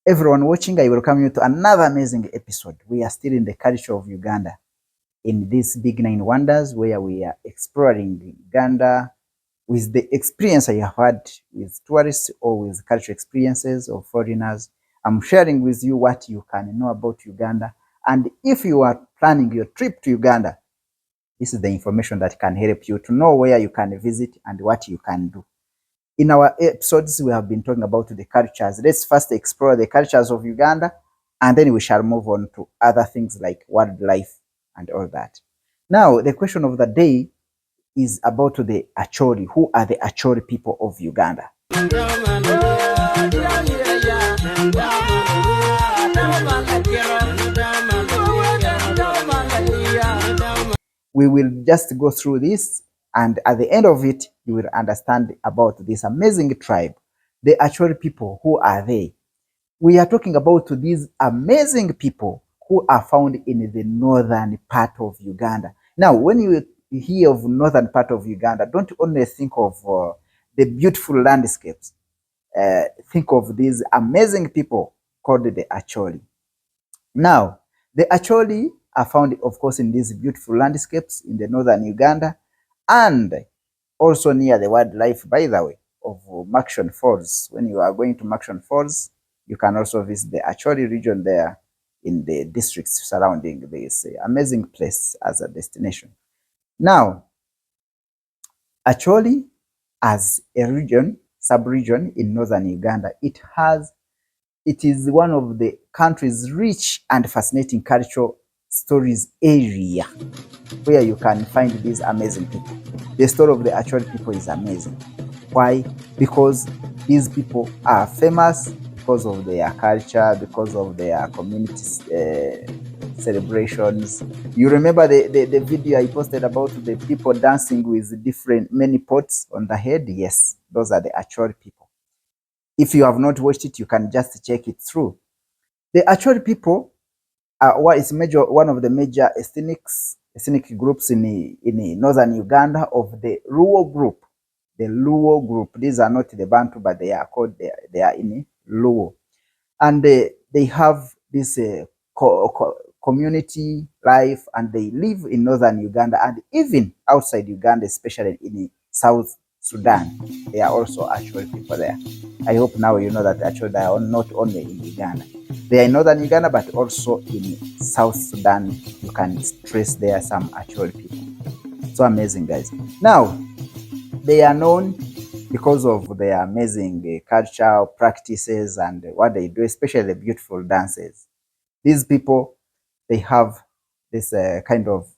Everyone watching, I welcome you to another amazing episode. We are still in the culture of Uganda, in these big 9 wonders, where we are exploring Uganda with the experience I have had with tourists or with cultural experiences of foreigners. I'm sharing with you what you can know about Uganda. And if you are planning your trip to Uganda, this is the information that can help you to know where you can visit and what you can do. In our episodes, we have been talking about the cultures. Let's first explore the cultures of Uganda, and then we shall move on to other things like wildlife and all that. Now, the question of the day is about the Acholi. Who are the Acholi people of Uganda? We will just go through this, and at the end of it, you will understand about this amazing tribe, the Acholi people. Who are they? We are talking about these amazing people who are found in the northern part of Uganda. Now, when you hear of northern part of Uganda, don't only think of the beautiful landscapes. Think of these amazing people called the Acholi. Now, the Acholi are found, of course, in these beautiful landscapes in the northern Uganda, and also near the wildlife, by the way, of Makshon Falls. When you are going to Makshon Falls, you can also visit the Acholi region there in the districts surrounding this amazing place as a destination. Now, Acholi as a region, sub-region in northern Uganda, it is one of the country's rich and fascinating cultural stories area where you can find these amazing people. The story of the Acholi people is amazing. Why? Because these people are famous because of their culture, because of their community celebrations. You remember the video I posted about the people dancing with many pots on the head? Yes, those are the Acholi people. If you have not watched it, you can just check it through. The Acholi people are one of the major ethnic groups in northern Uganda of the Luo group. The Luo group. These are not the Bantu, but they are called, they are in Luo. And they have this community life, and they live in northern Uganda and even outside Uganda, especially in South Sudan. There are also Acholi people there. I hope now you know that actually they are not only in Uganda. They are in northern Uganda, but also in South Sudan. You can trace there some Acholi people. So amazing, guys. Now, they are known because of their amazing cultural practices and what they do, especially the beautiful dances. These people, they have this kind of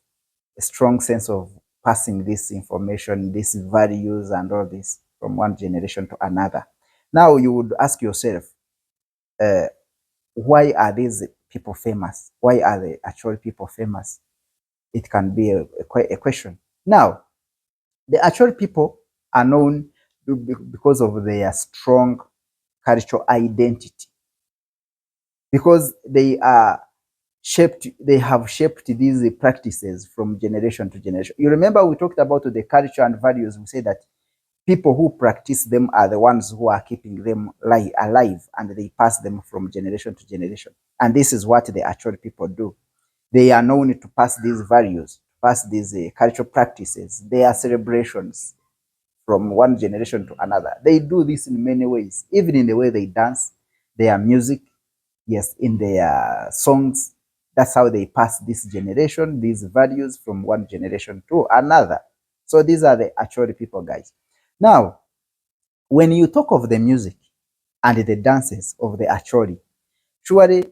strong sense of passing this information, these values and all this from one generation to another. Now you would ask yourself, why are these people famous? Why are the Acholi people famous? It can be a question. Now, the Acholi people are known because of their strong cultural identity, because they have shaped these practices from generation to generation. You remember we talked about the culture and values. We say that people who practice them are the ones who are keeping them alive, and they pass them from generation to generation. And this is what the Acholi people do. They are known to pass these values, pass these cultural practices, their celebrations from one generation to another. They do this in many ways, even in the way they dance, their music, yes, in their songs. That's how they pass this generation, these values from one generation to another. So these are the Acholi people, guys. Now, when you talk of the music and the dances of the Acholi, surely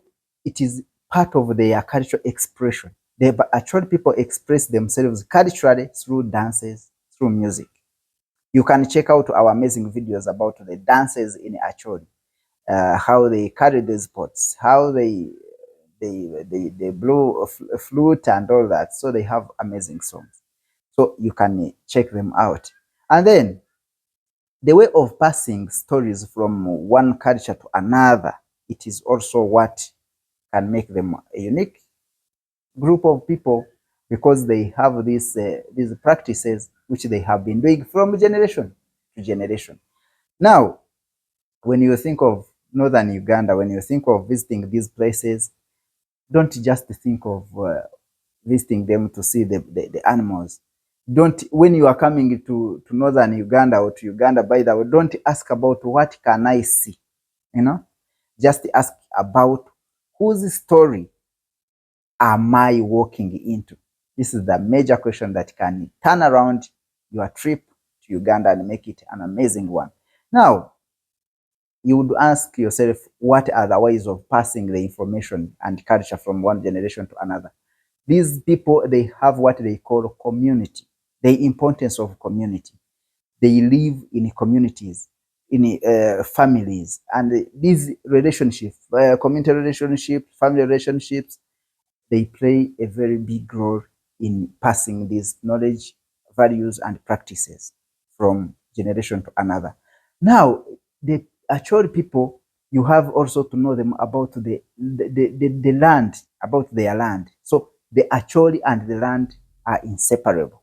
it is part of their cultural expression. The Acholi people express themselves culturally through dances, through music. You can check out our amazing videos about the dances in Acholi, how they carry these pots, how they blow a flute and all that. So they have amazing songs. So you can check them out. And then the way of passing stories from one culture to another, it is also what can make them a unique group of people, because they have these practices which they have been doing from generation to generation. Now, when you think of Northern Uganda, when you think of visiting these places, don't just think of visiting them to see the animals. Don't, when you are coming to Northern Uganda or to Uganda, by the way, don't ask about what can I see, you know, just ask about whose story am I walking into. This is the major question that can turn around your trip to Uganda and make it an amazing one. Now, you would ask yourself, what are the ways of passing the information and culture from one generation to another? These people, they have what they call community, the importance of community. They live in communities, in families, and these relationships, community relationships, family relationships, they play a very big role in passing these knowledge, values, and practices from generation to another. Now, the Acholi people, you have also to know them about the land, about their land. So the Acholi and the land are inseparable.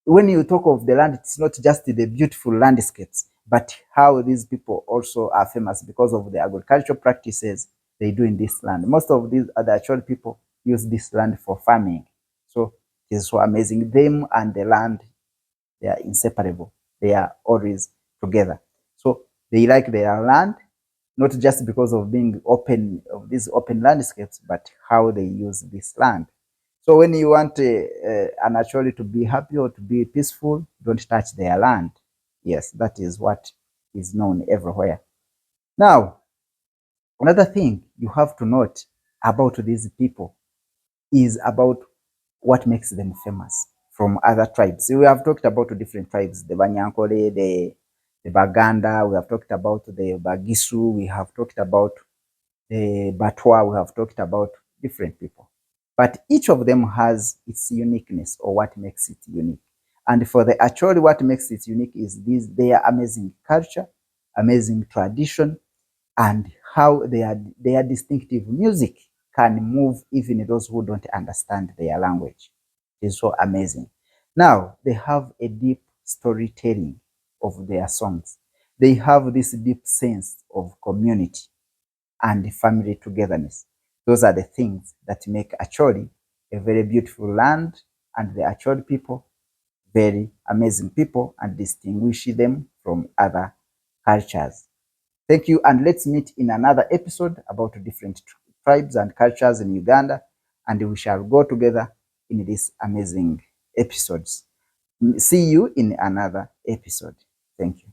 When you talk of the land, it's not just the beautiful landscapes, but how these people also are famous because of the agricultural practices they do in this land. Most of these other Acholi people use this land for farming. So it is so amazing. Them and the land, they are inseparable. They are always together. So they like their land, not just because of being open, of these open landscapes, but how they use this land. So when you want an Acholi to be happy or to be peaceful, don't touch their land. Yes, that is what is known everywhere. Now, another thing you have to note about these people is about what makes them famous from other tribes. So we have talked about different tribes, the Banyankole, the Baganda, we have talked about the Bagisu, we have talked about the Batwa, we have talked about different people. But each of them has its uniqueness or what makes it unique. And for the Acholi, what makes it unique is their amazing culture, amazing tradition, and how their distinctive music can move even those who don't understand their language. It is so amazing. Now, they have a deep storytelling of their songs. They have this deep sense of community and family togetherness. Those are the things that make Acholi a very beautiful land, and the Acholi people very amazing people and distinguish them from other cultures. Thank you, and let's meet in another episode about different tribes and cultures in Uganda, and we shall go together in these amazing episodes. See you in another episode. Thank you.